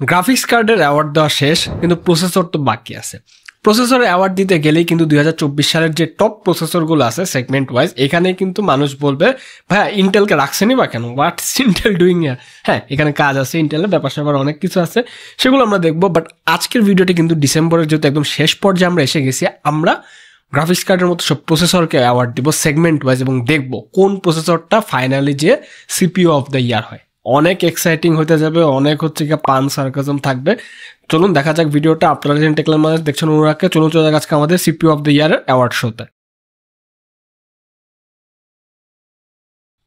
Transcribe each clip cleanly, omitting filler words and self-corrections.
Graphics কার্ডের award দেওয়া শেষ, কিন্তু প্রসেসর তো বাকি আছে। প্রসেসরের অ্যাওয়ার্ড দিতে গেলেই কিন্তু 2024 সালের যে টপ প্রসেসরগুলো আছে সেগমেন্ট ওয়াইজ, এখানে কিন্তু মানুষ বলবে ভাইয়া ইন্টেলকে রাখছেনই বা কেন, হোয়াটস ইন্টেল ডুইং ইয়ার। হ্যাঁ, এখানে কাজ আছে, ইন্টেলের ব্যাপার স্যাপার অনেক কিছু আছে, সেগুলো আমরা দেখবো। বাট আজকের ভিডিওটি কিন্তু ডিসেম্বরের যেহেতু একদম শেষ পর্যায়ে আমরা এসে গেছি, আমরা গ্রাফিক্স কার্ডের মতো সব প্রসেসরকে অ্যাওয়ার্ড দিব সেগমেন্ট ওয়াইজ এবং দেখবো কোন প্রসেসরটা ফাইনালি যে সিপিইউ অফ দ্য ইয়ার হয়। অনেক এক্সাইটিং হতে যাবে, অনেক হচ্ছে কি পান সার্কাজম থাকবে। চলুন দেখা যাক ভিডিওটা। আপনারা যেন টেকলার মানুষ দেখছেন অনুরাগকে, চলুন চলে যাক আজকে আমাদের সিপিইউ অফ দ্য ইয়ারের অ্যাওয়ার্ড শোতে।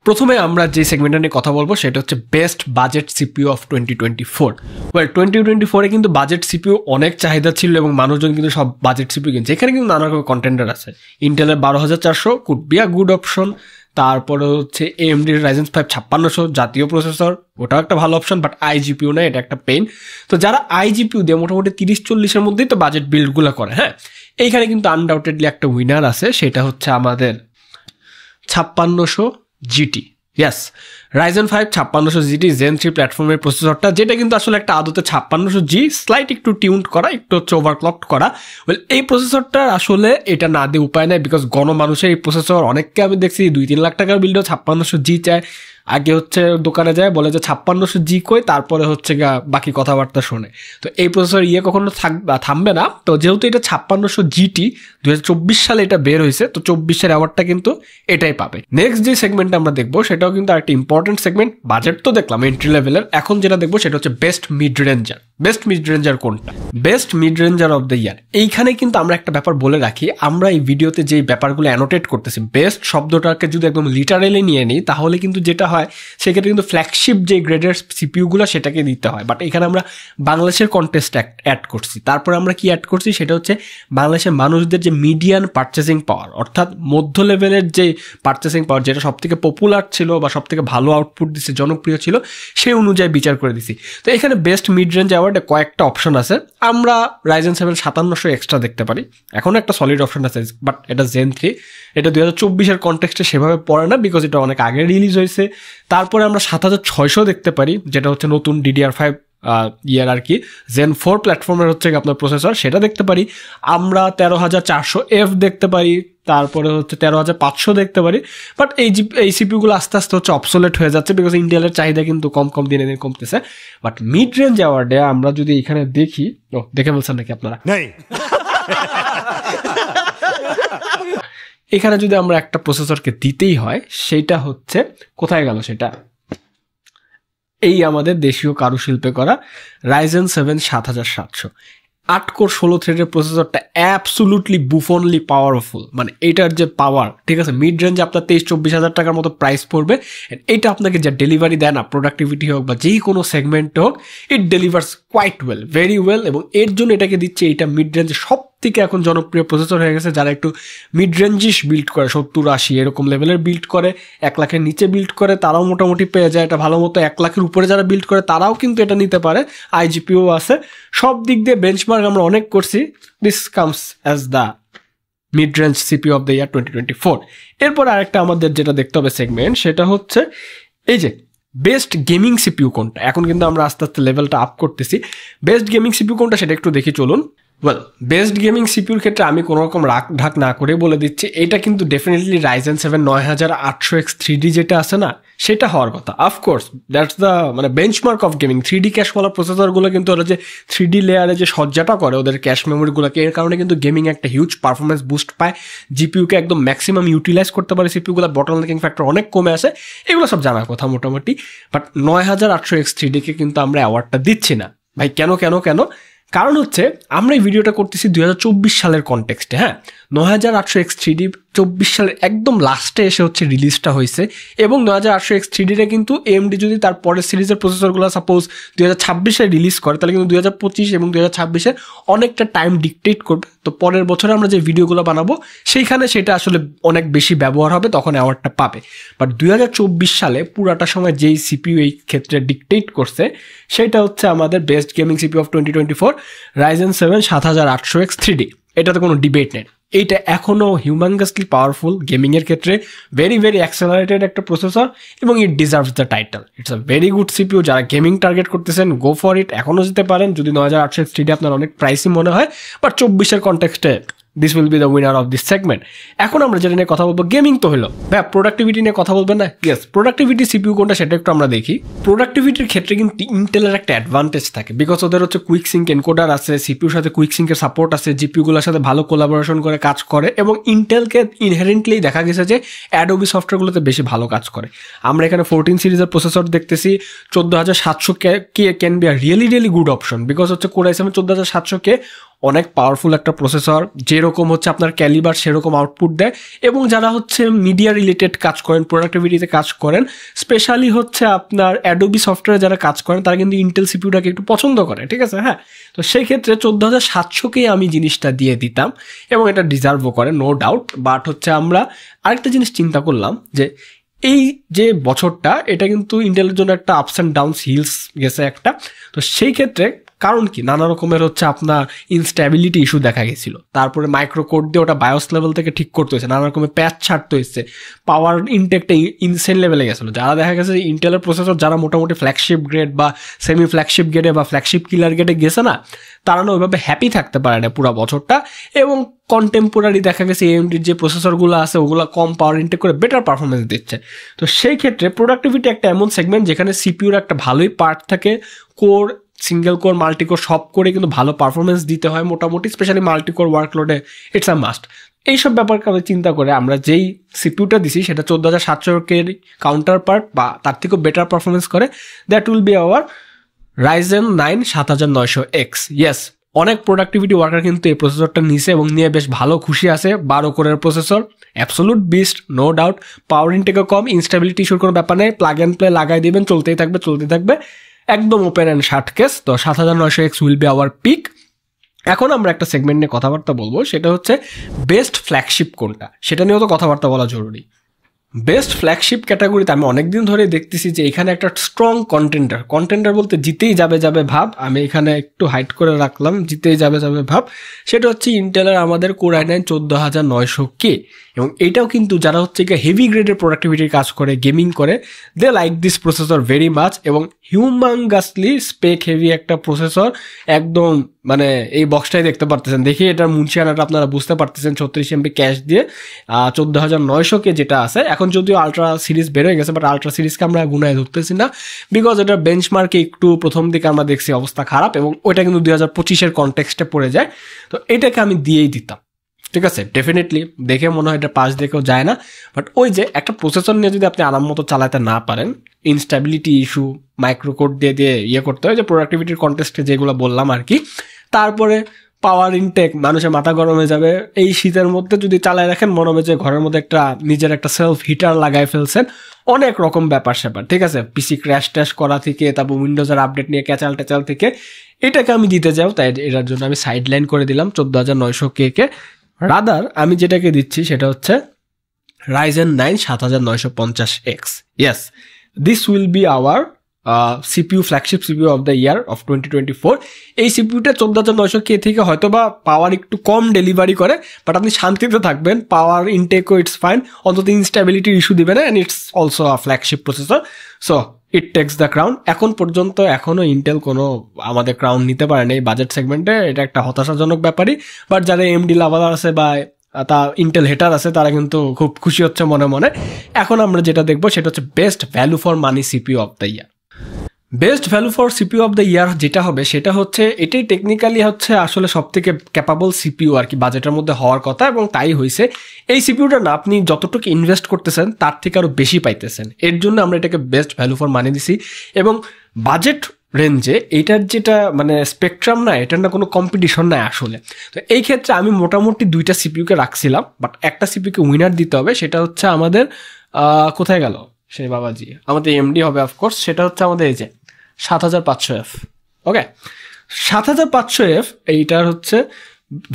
প্রথমে আমরা যে সেগমেন্টটা নিয়ে কথা বলবো সেটা হচ্ছে best budget CPU of 2024। Well 2024-এ কিন্তু বাজেট সিপিইউ অনেক চাহিদা ছিল এবং মানুষজন কিন্তু সব বাজেট সিপিইউ কিনছে। এখানে কিন্তু নানা রকম কন্টেন্ডার আছে। ইন্টেলের 12400 could be a good option, তারপরে হচ্ছে AMD-র Ryzen 5 5600 জাতীয় প্রসেসর, ওটাও একটা ভালো অপশন, বাট আইজিপিইউ না, এটা একটা পেইন। তো যারা আইজিপিইউ দিয়ে মোটামুটি 30-40-এর মধ্যেই তো বাজেট বিল্ডগুলো করে, হ্যাঁ, এইখানে কিন্তু আনডাউটেডলি একটা উইনার আছে, সেটা হচ্ছে আমাদের 5600 GT। ইয়াস, Ryzen 5 5600 GT Zen 3 প্ল্যাটফর্মের প্রসেসরটা, যেটা কিন্তু আসলে একটা আদতে 5600G স্লাইট একটু টিউনড করা, একটু হচ্ছে ওভারক্লকড করা। ওয়েল এই প্রসেসরটা আসলে এটা না দিয়ে উপায় নাই, বিকজ গণমানুষের এই প্রসেসর অনেককে আমি দেখছি 2-3 লাখ টাকার বিল্ডেও 5600G চায়। আগে হচ্ছে দোকানে যায় বলে যে 5600G কই, তারপরে হচ্ছে বাকি কথাবার্তা শোনে। তো এই প্রসেসর কখনো থামবে না। তো যেহেতু এটা 5600 GT 2024 সালে এটা বের হয়েছে, তো 24-এর অ্যাওয়ার্ডটা কিন্তু এটাই পাবে। নেক্সট যে সেগমেন্টটা আমরা দেখবো সেটাও কিন্তু একটা ইম্পর্টেন্ট সেগমেন্ট। বাজেট তো দেখলাম এন্ট্রি লেভেলের, এখন যেটা দেখবো সেটা হচ্ছে best mid ranger. Best mid ranger কোনটা? Best mid ranger of the year. এইখানে কিন্তু আমরা একটা ব্যাপার বলে রাখি, আমরা এই ভিডিওতে যে ব্যাপারগুলো অ্যানোটেট করতেছি, বেস্ট শব্দটাকে যদি একদম লিটারেলি নিয়ে নিই তাহলে কিন্তু যেটা হয় সেক্ষেত্রে কিন্তু ফ্ল্যাগশিপ যে গ্রেডের সিপিইউগুলো সেটাকে দিতে হয়। বাট এখানে আমরা বাংলাদেশের কন্টেস্ট অ্যাড করছি। তারপরে আমরা কি অ্যাড করছি সেটা হচ্ছে বাংলাদেশের মানুষদের যে মিডিয়ান পারচেসিং পাওয়ার, অর্থাৎ মধ্য লেভেলের যে পারচেসিং পাওয়ার, যেটা সব থেকে পপুলার ছিল বা সব থেকে ভালো আউটপুট দিচ্ছে, জনপ্রিয় ছিল, সেই অনুযায়ী বিচার করে দিছি। তো এখানে বেস্ট মিড রেঞ্জ অ্যাওয়ার্ডে কয়েকটা অপশন আছে। আমরা Ryzen 7 5700 এক্সট্রা দেখতে পারি, এখন একটা সলিড অপশন আছে, বাট এটা Zen 3, এটা 2024-এর কনটেক্সটে সেভাবে পড়ে না, বিকজ এটা অনেক আগে রিলিজ হয়েছে। তারপরে আমরা 7600 দেখতে পারি, যেটা হচ্ছে নতুন DDR5 ইয়ার আর কি, Zen 4 প্ল্যাটফর্মের হচ্ছে আপনার প্রসেসর, সেটা দেখতে পারি। আমরা 13400F দেখতে পারি, তারপরে হচ্ছে 13500 দেখতে পারি। বাট এই সিপিইউগুলো আস্তে আস্তে হচ্ছে অবসোলেট হয়ে যাচ্ছে, বিকজ ইন্টেলের চাহিদা কিন্তু কম দিনে দিন কমতেছে। বাট মিড রেঞ্জ অ্যাওয়ার্ডে আমরা যদি এখানে দেখি, দেখে বলছেন নাকি আপনারা? এখানে যদি আমরা একটা প্রসেসরকে দিতেই হয়, সেইটা হচ্ছে কোথায় গেল, সেটা এই আমাদের দেশীয় কারুশিল্পে করা Ryzen 7 7700 8 কোর 16 থ্রেডের প্রসেসরটা অ্যাবসোলুটলি বুফনলি পাওয়ারফুল। মানে এটার যে পাওয়ার, ঠিক আছে, মিড রেঞ্জে আপনার 23-24 হাজার টাকার মতো প্রাইস পড়বে। এটা আপনাকে যা ডেলিভারি দেয় না, প্রোডাক্টিভিটি হোক বা যেই কোনো সেগমেন্টে হোক, it delivers quite well, very well. এবং এর জন্য এটাকে দিচ্ছে, এটা মিড রেঞ্জে সব থেকে এখন জনপ্রিয় প্রসেসর হয়ে গেছে। যারা একটু মিড রেঞ্জিস বিল্ড করে, 70-80 এরকম লেভেলের বিল্ড করে, 1 লাখের নিচে বিল্ড করে, তারাও মোটামুটি পেয়ে যায় এটা ভালো মতো। 1 লাখের উপরে যারা বিল্ড করে তারাও কিন্তু এটা নিতে পারে। আইজিপিও আছে, সব দিক দিয়ে বেঞ্চমার্ক আমরা অনেক করছি। This comes as the mid range CPU of the ইয়ার 2024। এরপর আরেকটা আমাদের যেটা দেখতে হবে সেগমেন্ট, সেটা হচ্ছে এই যে বেস্ট গেমিং সিপিইউ কোনটা। এখন কিন্তু আমরা আস্তে আস্তে লেভেলটা আপ করতেছি। বেস্ট গেমিং সিপিইউ কোনটা সেটা একটু দেখি চলুন। ওয়েল, বেস্ট গেমিং সিপিইউর ক্ষেত্রে আমি কোনো রকম রাগ ঢাক না করে বলে দিচ্ছি, এটা কিন্তু ডেফিনেটলি Ryzen 7 9800X 3D যেটা আছে না, সেটা হওয়ার কথা। অফকোর্স দ্যাটস দ্য মানে বেঞ্চমার্ক অফ গেমিং। 3D ক্যাশওয়ালা প্রসেসরগুলো কিন্তু ওরা যে 3D লেয়ারে যে সজ্জাটা করে ওদের ক্যাশ মেমোরিগুলোকে, এর কারণে কিন্তু গেমিং একটা হিউজ পারফরমেন্স বুস্ট পায়, জিপিইউকে একদম ম্যাক্সিমাম ইউটিলাইজ করতে পারে সিপিইউগুলো, বটলনেকিং ফ্যাক্টর অনেক কমে আসে, এগুলো সব জানার কথা মোটামুটি। বাট 9800X 3D-কে কিন্তু আমরা অ্যাওয়ার্ডটা দিচ্ছি না। ভাই কেন? কারণ হচ্ছে আমরা এই ভিডিওটা করতেছি 2024 সালের কনটেক্সটে। হ্যাঁ, 9800X 3D 24 সালের একদম লাস্টে এসে হচ্ছে রিলিজটা হয়েছে, এবং 9800X 3D-টা কিন্তু AMD যদি তার পরের সিরিজের প্রসেসরগুলো সাপোজ 2026-এ রিলিজ করে, তাহলে কিন্তু 2025 এবং 2026-এ অনেকটা টাইম ডিকটেট করবে। তো পরের বছরে আমরা যে ভিডিওগুলো বানাবো সেইখানে সেটা আসলে অনেক বেশি ব্যবহার হবে, তখন অ্যাওয়ার্ডটা পাবে। বাট 2024 সালে পুরাটা সময় যেই সিপিইউ এই ক্ষেত্রে ডিকটেট করছে সেটা হচ্ছে আমাদের best gaming CPU of 2024 Ryzen 7 7800X 3D। এটাতে কোনো ডিবেট নেই। এইটা এখনও হিউম্যাঙ্গাসলি পাওয়ারফুল গেমিংয়ের ক্ষেত্রে, ভেরি ভেরি অ্যাক্সেলারেটেড একটা প্রসেসর, এবং it deserves the title. It's a very good CPU. যারা গেমিং টার্গেট করতেছেন, গো ফর ইট, এখনও যেতে পারেন যদি 9800 XT আপনার অনেক প্রাইসই মনে হয়, বাট 24-এর কনটেক্সটে this will be the winner of this সেগমেন্ট। এখন আমরা যেটা নিয়ে কথা বলবো, গেমিং তো হলো, ভাই প্রোডাক্টিভিটি নিয়ে কথা বলবেন না? ইয়েস, প্রোডাক্টিভিটি সিপিইউ কোনটা সেটা একটু আমরা দেখি। প্রোডাক্টিভিটির ক্ষেত্রে কিন্তু ইন্টেলের একটা অ্যাডভান্টেজ থাকে, বিকজ ওদের হচ্ছে কুইক সিঙ্ক এনকোডার আছে, সিপিইউর সাথে কুইক সিঙ্কের সাপোর্ট আছে, জিপিইউগুলোর সাথে ভালো কোলাবোরেশন করে কাজ করে, এবং ইন্টেলকে ইনহেরেন্টলি দেখা গেছে যে অ্যাডোবি সফটওয়্যারগুলোতে বেশি ভালো কাজ করে। আমরা এখানে 14 সিরিজের প্রসেসর দেখতেছি, 14700K can be a really really good option, because হচ্ছে কোর i7 14700K অনেক পাওয়ারফুল একটা প্রসেসর, যেরকম হচ্ছে আপনার ক্যালিবার সেরকম আউটপুট দেয়। এবং যারা হচ্ছে মিডিয়া রিলেটেড কাজ করেন, প্রোডাক্টিভিটিতে কাজ করেন, স্পেশালি হচ্ছে আপনার অ্যাডোবি সফটওয়্যারে যারা কাজ করেন, তারা কিন্তু ইন্টেল সিপিইউটাকে একটু পছন্দ করে, ঠিক আছে? হ্যাঁ, তো সেই ক্ষেত্রে 14700কেই আমি জিনিসটা দিয়ে দিতাম, এবং এটা ডিজার্ভও করে, নো ডাউট। বাট হচ্ছে আমরা আরেকটা জিনিস চিন্তা করলাম যে এই যে বছরটা, এটা কিন্তু ইন্টেলের জন্য একটা আপস অ্যান্ড ডাউনস হিলস গেছে একটা। তো সেই ক্ষেত্রে কারণ কি, নানা রকমের হচ্ছে আপনার ইনস্ট্যাবিলিটি ইস্যু দেখা গেছিল, তারপরে মাইক্রো কোড দিয়ে ওটা বায়োস লেভেল থেকে ঠিক করতে হয়েছে, নানা রকমের প্যাচ ছাড়তে হয়েছে, পাওয়ার ইনটেকটা ইনসেন লেভেলে গেছিলো। যারা দেখা গেছে ইন্টেলের প্রসেসর যারা মোটামুটি ফ্ল্যাগশিপ গ্রেড বা সেমি ফ্ল্যাগশিপ গ্রেডে বা ফ্ল্যাগশিপ কিলার গ্রেডে গেছে না, তারা না ওইভাবে হ্যাপি থাকতে পারে না পুরো বছরটা। এবং কন্টেম্পোরারি দেখা গেছে এএমডির যে প্রসেসরগুলো আছে ওগুলো কম পাওয়ার ইনটেক করে বেটার পারফরমেন্স দিচ্ছে। তো সেই ক্ষেত্রে প্রোডাক্টিভিটি একটা এমন সেগমেন্ট যেখানে সিপিইউর একটা ভালোই পার্ট থাকে, কোর, সিঙ্গেল কোর, মাল্টিকোর সব করে কিন্তু ভালো পারফরমেন্স দিতে হয় মোটামুটি, স্পেশালি মাল্টিকোর ওয়ার্কলোডে ইটস আ মাস্ট। এইসব ব্যাপারকে আমি চিন্তা করে আমরা যেই সিপিইউটা দিছি সেটা 14700K কাউন্টার পার্ট বা তার থেকেও বেটার পারফরমেন্স করে, that will be hour Ryzen 9 7900X। Yes, অনেক প্রোডাক্টিভিটি ওয়ার্কার কিন্তু এই প্রসেসরটা নিছে এবং নিয়ে বেশ ভালো খুশি আছে। 12 কোরের processor, absolute beast, no doubt. Power ইনটেকও কম, ইনস্টেবিলিটি ইস্যুর কোনো ব্যাপার নেই, প্লাগ অ্যান্ড প্লে লাগাই দিবেন, চলতেই থাকবে, একদম ওপেন অ্যান্ড শার্ট কেস। তো 7900X will be hour pick. এখন আমরা একটা সেগমেন্ট নিয়ে কথাবার্তা বলবো, সেটা হচ্ছে বেস্ট ফ্ল্যাগশিপ কোনটা, সেটা নিয়েও তো কথাবার্তা বলা জরুরি। বেস্ট ফ্ল্যাগশিপ ক্যাটাগরিতে আমি অনেকদিন ধরে দেখতেছি যে এখানে একটা স্ট্রং কন্টেন্ডার বলতে জিতেই যাবে ভাব, আমি এখানে একটু হাইড করে রাখলাম, জিতেই যাবে ভাব, সেটা হচ্ছে ইন্টেলের আমাদের কোর i9 14900K। এবং এইটাও কিন্তু যারা হচ্ছে হেভি গ্রেডের প্রোডাক্টিভিটির কাজ করে, গেমিং করে, they like this processor very much. এবং হিউম্যাঙ্গাসলি স্পেক হেভি একটা প্রসেসর, একদম মানে এই বক্সটাই দেখতে পারতেছেন, দেখি এটার মুন্সিয়ানাটা আপনারা বুঝতে পারতেছেন, 36 MB ক্যাশ দিয়ে 14900K যেটা আছে। এখন যদিও আলট্রা সিরিজ বের হয়ে গেছে, বাট আলট্রা সিরিজকে আমরা গুনায় ধরতেছি না, বিকজ এটার বেঞ্চমার্কে একটু প্রথম দিকে আমরা দেখছি অবস্থা খারাপ, এবং ওইটা কিন্তু 2025-এর কনটেক্সটে পড়ে যায়। তো এটাকে আমি দিয়েই দিতাম, ঠিক আছে? ডেফিনেটলি দেখে মনে হয় এটা পাস দেখেও যায় না, বাট ওই যে একটা প্রসেসর নিয়ে যদি আপনি আরাম মতো চালাতে না পারেন, ইনস্ট্যাবিলিটি ইস্যু, মাইক্রোকোড দিয়ে ইয়ে করতে হয়, যে প্রোডাক্টিভিটির কন্টেস্টে যেগুলো বললাম আর কি, তারপরে পাওয়ার ইনটেক, মানুষের মাথা গরম হয়ে যাবে। এই শীতের মধ্যে যদি চালায় রাখেন মনে হবে যে ঘরের মধ্যে একটা নিজের একটা সেলফ হিটার লাগাই ফেলছেন, অনেক রকম ব্যাপার স্যাপার, ঠিক আছে? পিসি ক্র্যাশ ট্যাশ করা থেকে, তারপর উইন্ডোজের আপডেট নিয়ে ক্যাচাল ট্যাচাল থেকে, এটাকে আমি দিতে যাও, তাই এটার জন্য আমি সাইড লাইন করে দিলাম 14900K কে। রাদার আমি যেটাকে দিচ্ছি সেটা হচ্ছে Ryzen 9 7950X। Yes, this will B hour CPU, flagship CPU of the year of 2024। এই সিপিইউটা 14900K থেকে হয়তো বা পাওয়ার একটু কম ডেলিভারি করে, বাট আপনি শান্তিতে থাকবেন, পাওয়ার ইনটেকও ইটস ফাইন, অন্তত ইনস্ট্যাবিলিটির ইস্যু দিবে না, and it's also a flagship processor, so it takes the crown. এখন পর্যন্ত এখনও ইন্টেল কোনো আমাদের ক্রাউন নিতে পারে না এই বাজেট সেগমেন্টে, এটা একটা হতাশাজনক ব্যাপারই। বাট যারা AMD লাভার আছে বা তা ইন্টেল হেটার আছে, তারা কিন্তু খুব খুশি হচ্ছে মনে মনে। এখন আমরা যেটা দেখবো সেটা হচ্ছে best value for money CPU of the year. Best value for CPU of the ইয়ার যেটা হবে সেটা হচ্ছে, এটাই টেকনিক্যালি হচ্ছে আসলে সব থেকে ক্যাপাবল সিপিইউ আর কি বাজেটের মধ্যে হওয়ার কথা, এবং তাই হয়েছে। এই সিপিইউটা না আপনি যতটুকু ইনভেস্ট করতেছেন তার থেকে আরও বেশি পাইতেছেন, এর জন্য আমরা এটাকে বেস্ট ভ্যালু ফর মানি দিছি। এবং বাজেট রেঞ্জে এটার যেটা মানে স্পেকট্রাম না, এটার না কোনো কম্পিটিশন নাই আসলে। তো এই ক্ষেত্রে আমি মোটামুটি 2টা সিপিইউকে রাখছিলাম, বাট একটা সিপিইউকে উইনার দিতে হবে, সেটা হচ্ছে আমাদের কোথায় গেল সেই বাবাজি, আমাদের AMD হবে অফকোর্স, সেটা হচ্ছে আমাদের এই যে 7500F। ওকে, 7500F এইটার হচ্ছে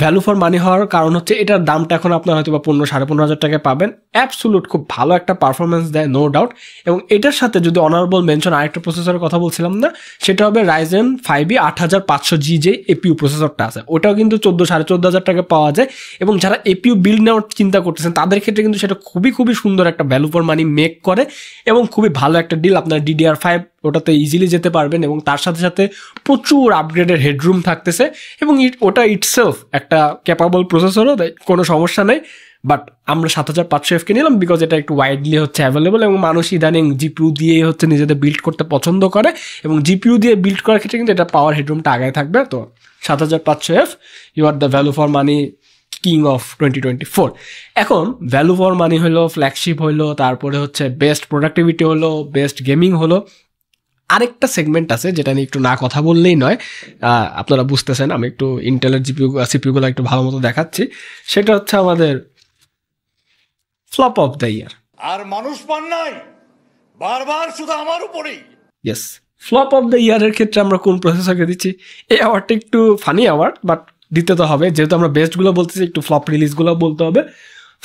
ভ্যালু ফর মানি হওয়ার কারণ হচ্ছে এটার দামটা এখন আপনার হয়তো বা 15,000-15,500 টাকায় পাবেন। অ্যাবসুলুট খুব ভালো একটা পারফরমেন্স দেয়, নো ডাউট। এবং এটার সাথে যদি অনারেবল মেনশন আরেকটা প্রসেসরের কথা বলছিলাম না, সেটা হবে Ryzen 5E 8500G যে এপিইউ প্রসেসরটা আছে, ওটাও কিন্তু 14,500 টাকা পাওয়া যায়। এবং যারা এপিইউ বিল্ড নেওয়ার চিন্তা করতেছেন তাদের ক্ষেত্রে কিন্তু সেটা খুবই খুবই সুন্দর একটা ভ্যালু ফর মানি মেক করে এবং খুবই ভালো একটা ডিল। আপনার DDR5 ওটাতে ইজিলি যেতে পারবেন এবং তার সাথে সাথে প্রচুর আপগ্রেডের হেডরুম থাকতেছে এবং ওটা ইটসেলফ একটা ক্যাপাবল প্রসেসরও, তাই কোনো সমস্যা নেই। বাট আমরা 7500F নিলাম বিকজ এটা একটু ওয়াইডলি হচ্ছে অ্যাভেলেবল এবং মানুষ ইদানিং জিপিইউ দিয়ে হচ্ছে নিজেদের বিল্ড করতে পছন্দ করে এবং জিপিইউ দিয়ে বিল্ড করার ক্ষেত্রে কিন্তু এটা পাওয়ার হেডরুমটা আগে থাকবে। তো 7500F, you are the value for money king of 2024। এখন ভ্যালু ফর মানি হলো, ফ্ল্যাগশিপ হলো, তারপরে হচ্ছে বেস্ট প্রোডাক্টিভিটি হলো, বেস্ট গেমিং হলো। আরেকটা সেগমেন্ট আছে যেটা নিয়ে একটু না কথা বললেই নয়, আপনারা বুঝতেছেন, আমি একটু ইন্টেলের সিপিইউগুলো একটু ভালো মতো দেখাচ্ছি। সেটা হচ্ছে আমাদের ফ্লপ অফ দ্য ইয়ার। আর মানুষ পান নাই, বারবার শুধু আমার উপরেই। ইয়েস, ফ্লপ অফ দ্য ইয়ারের ক্ষেত্রে আমরা কোন প্রসেসরকে দিচ্ছি? এই অ্যাওয়ার্ডটা একটু ফানি অ্যাওয়ার্ড, বাট দিতে তো হবে, যেহেতু আমরা বেস্টগুলো বলতেছি একটু ফ্লপ রিলিজগুলো বলতে হবে।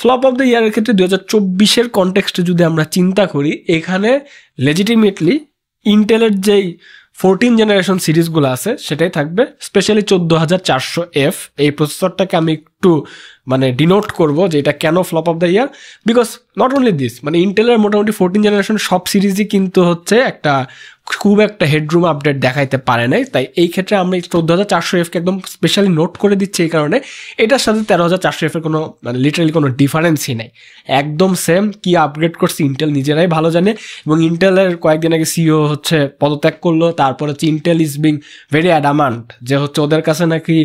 ফ্লপ অফ দ্য ইয়ারের ক্ষেত্রে 2024-এর কনটেক্সটে যদি আমরা চিন্তা করি, এখানে লেজিটিমেটলি ইন্টেলের যেই 14 জেনারেশন সিরিজগুলো আছে সেটাই থাকবে। স্পেশালি 14400F এই প্রসেসরটাকে আমি একটু ডিনোট করবো যে এটা কেন flop of the year. Because not only this, ইন্টেলের মোটামুটি 14 জেনারেশন সব সিরিজই কিন্তু হচ্ছে একটা খুব একটা হেডরুম আপডেট দেখাইতে পারে নাই। তাই এই ক্ষেত্রে আমরা 14400F কে একদম স্পেশালি নোট করে দিচ্ছি এই কারণে এটার সাথে 13400F এর কোনো লিটারালি কোনো ডিফারেন্সই নাই, একদম সেম। কি আপগ্রেড করছে ইন্টেল নিজেরাই ভালো জানে। এবং ইন্টেলের কয়েকদিন আগে সিইও হচ্ছে পদত্যাগ করলো, তারপর হচ্ছে ইন্টেল ইজ বিং ভেরি অ্যাডামান্ট যে হচ্ছে ওদের কাছে নাকি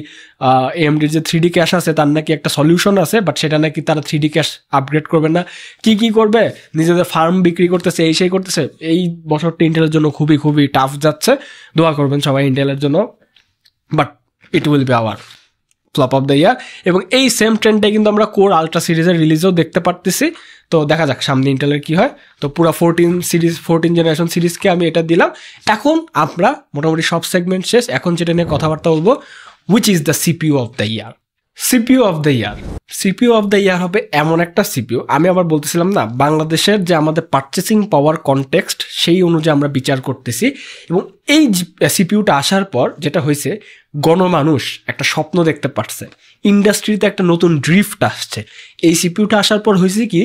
AMD যে 3D ক্যাশ আছে তার নাকি একটা সলিউশন আছে, বাট সেটা নাকি তারা 3D ক্যাশ আপগ্রেড করবে না। কি করবে, নিজেদের ফার্ম বিক্রি করতেছে, এই সেই করতেছে। এই বছরটা ইন্টেলের জন্য খুবই খুবই টাফ যাচ্ছে, দোয়া করবেন সবাই ইন্টেলের জন্য। But it will be hour flop of the ইয়ার। এবং এই সেম ট্রেন্ডটাই কিন্তু আমরা কোর আলট্রা সিরিজের রিলিজেও দেখতে পারতেছি। তো দেখা যাক সামনে ইন্টেলের কি হয়। তো পুরো 14 জেনারেশন সিরিজকে আমি এটা দিলাম। এখন আমরা মোটামুটি সব সেগমেন্ট শেষ, এখন যেটা নিয়ে কথাবার্তা বলবো, which is the CPU of the year? CPU of the year, CPU of the year হবে এমন একটা CPU, আমি আবার বলতেছিলাম না বাংলাদেশের যে আমাদের পারচেসিং পাওয়ার কনটেক্সট সেই অনুযায়ী আমরা বিচার করতেছি। এবং এই সিপিইউটা আসার পর যেটা হয়েছে, গণমানুষ একটা স্বপ্ন দেখতে পারছে, ইন্ডাস্ট্রিতে একটা নতুন ড্রিফট আসছে। এই সিপিইউটা আসার পর হয়েছে কি,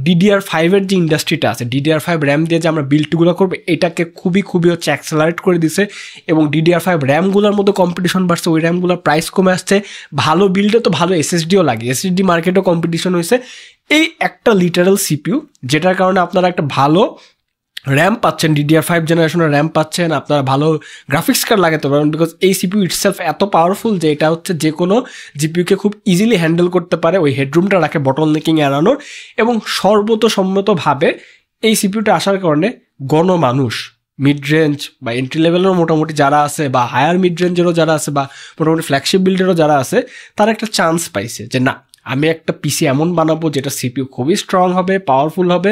DDR5-এর যে ইন্ডাস্ট্রিটা আছে, DDR5 র্যাম দিয়ে যে আমরা বিল্ডগুলো করবো এটাকে খুবই খুবই হচ্ছে অ্যাক্সেলারেট করে দিছে। এবং DDR5 র্যামগুলোর মধ্যে কম্পিটিশন বাড়ছে, ওই র্যামগুলোর প্রাইস কমে আসছে। ভালো বিল্ডে তো ভালো SSDও লাগে, SSD মার্কেটও কম্পিটিশন হয়েছে। এই একটা লিটারাল সিপিইউ যেটার কারণে আপনারা একটা ভালো র্যাম পাচ্ছেন, DDR5 জেনারেশনের র্যাম পাচ্ছেন, আপনারা ভালো গ্রাফিক্স কার্ড লাগাতে পারবেন। বিকজ এই সিপিইউ ইটসেলফ এত পাওয়ারফুল যে এটা হচ্ছে যে কোনো জিপিইউকে খুব ইজিলি হ্যান্ডেল করতে পারে, ওই হেডরুমটা রাখে বটল নেকিং এড়ানোর। এবং সর্বতোসম্মতভাবে এই সিপিইউটা আসার কারণে গণমানুষ, মিড রেঞ্জ বা এন্ট্রি লেভেলেরও মোটামুটি যারা আছে, বা হায়ার মিড রেঞ্জেরও যারা আছে, বা মোটামুটি ফ্ল্যাগশিপ বিল্ডেরও যারা আছে, তারা একটা চান্স পাইছে যে না, আমি একটা পিসি এমন বানাবো যেটা সিপিইউ খুবই স্ট্রং হবে, পাওয়ারফুল হবে,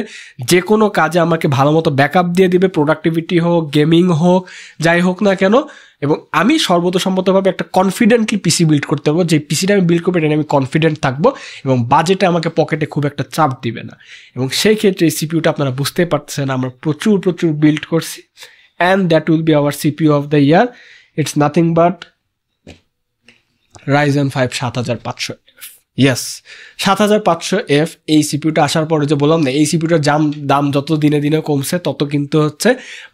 যে কোনো কাজে আমাকে ভালো মতো ব্যাকআপ দিয়ে দিবে, প্রোডাক্টিভিটি হোক, গেমিং হোক, যাই হোক না কেন। এবং আমি সর্বতোসম্মতভাবে একটা কনফিডেন্টলি পিসি বিল্ড করতে পারবো, যে পিসিটা আমি বিল্ড করবো এটা আমি কনফিডেন্ট থাকবো এবং বাজেটে আমাকে পকেটে খুব একটা চাপ দিবে না। এবং সেই ক্ষেত্রে এই সিপিইউটা আপনারা বুঝতেই পারছেন আমরা প্রচুর বিল্ড করছি, and that will be hour CPU of the year. It's nothing but Ryzen 5 7500F। Yes, 7500F এই সিপিইউটা আসার পরে যে বললাম না, এই সিপিইউটার দাম যত দিনে দিনে কমছে তত কিন্তু হচ্ছে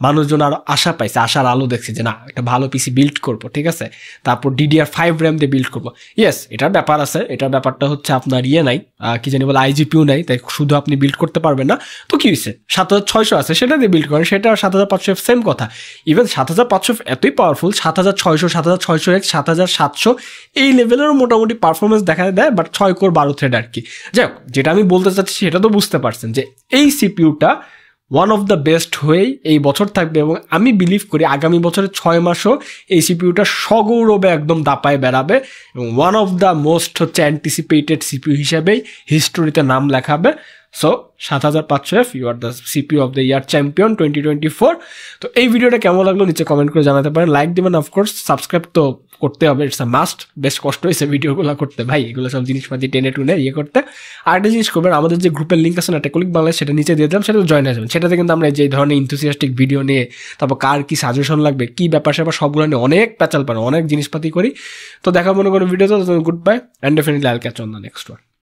মানুষজন আরো আশা পাইছে, আশার আলো দেখছে যে না, একটা ভালো পিসি বিল্ড করবো, ঠিক আছে, তারপর DDR5 র্যাম দিয়ে বিল্ড করবো। ইয়েস, এটার ব্যাপার আছে, এটার ব্যাপারটা হচ্ছে আপনার নাই, কি জানি বলে IGPU নাই, তাই শুধু আপনি বিল্ড করতে পারবেন না। তো কি হয়েছে, 7600 আছে, সেটা দিয়ে বিল্ড করেন, সেটা 7500F সেম কথা। ইভেন 7500F এতই পাওয়ারফুল, 7600, 7600X, 7700 এই লেভেলেরও মোটামুটি পারফরমেন্স দেখা দেয়, বাট 6 কোর 12 থ্রেড আর কি। যাই হোক, যেটা আমি বলতে চাচ্ছি সেটা তো বুঝতে পারছেন যে এই সিপিইউটা ওয়ান অফ দ্য বেস্ট হয়েই এই বছর থাকবে। এবং আমি বিলিভ করি আগামী বছরের 6 মাসও এই সিপিইউটা সগৌরবে একদম দাপায় বেড়াবে এবং ওয়ান অফ দ্য মোস্ট হচ্ছে অ্যান্টিসিপেটেড সিপিইউ হিসেবেই হিস্টোরিতে নাম লেখাবে। So 7500F, you are the CPU of the year champion 2024। তো এই ভিডিওটা কেমন লাগলো নিচে কমেন্ট করে জানাতে পারেন, লাইক দেবেন, অফকোর্স সাবস্ক্রাইব তো করতে হবে, ইটস আ মাস্ট। বেশ কষ্ট হয়েছে ভিডিওগুলো করতে ভাই, এগুলো সব জিনিসপাতি টেনে টুনে করতে। আরেকটা জিনিস করবেন, আমাদের যে গ্রুপের লিঙ্ক আছে না টেকনিক বাংলাদেশ, সেটা নিচে দিয়ে দিলাম, সেটা জয়েন হয়ে যাবেন। সেটাতে কিন্তু আমরা যে ধরনের ইনথুসিয়াস্টিক ভিডিও নিয়ে, তারপর কার কি সাজেশন লাগবে, কি ব্যাপার স্যাপার সবগুলো নিয়ে অনেক প্যাচাল পারে, অনেক জিনিসপাতি করি। তো দেখা মনে কোনো ভিডিওতে, গুড বাই অ্যান্ড ডেফিনেটলি আইল catch on the next one.